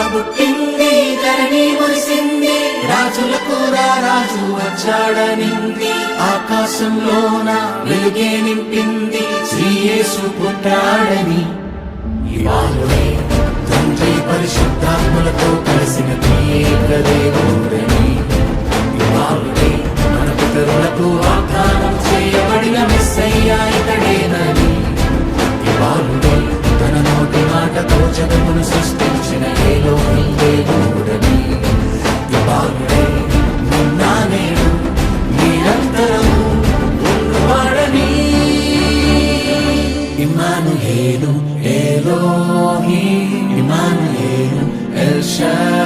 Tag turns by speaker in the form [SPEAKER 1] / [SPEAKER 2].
[SPEAKER 1] పుట్టింది, ధరణి మురిసింది, రాజులకు రాజు వచ్చాడనింది. ఆకాశంలోన వెలుగే నింపింది, శ్రీ యేసు పుట్టాడని. ఇవాళే తండ్రి పరిశుద్ధాత్మలతో కలిసిన ఏక దేవుడని. ఇవాళే మన పితరులకు వాగ్దానం చేయబడిన మెస్సయ్యా ఇతడేనని. ఇవాళే తన నోటి మాటతో జగమును సృష్టించిన ఏలోని దేవుడని. ఇవాళే నిన్న నేడు నిరంతరము ఉన్నవాడని. Immanuel Elohim, Immanuel El షాddai.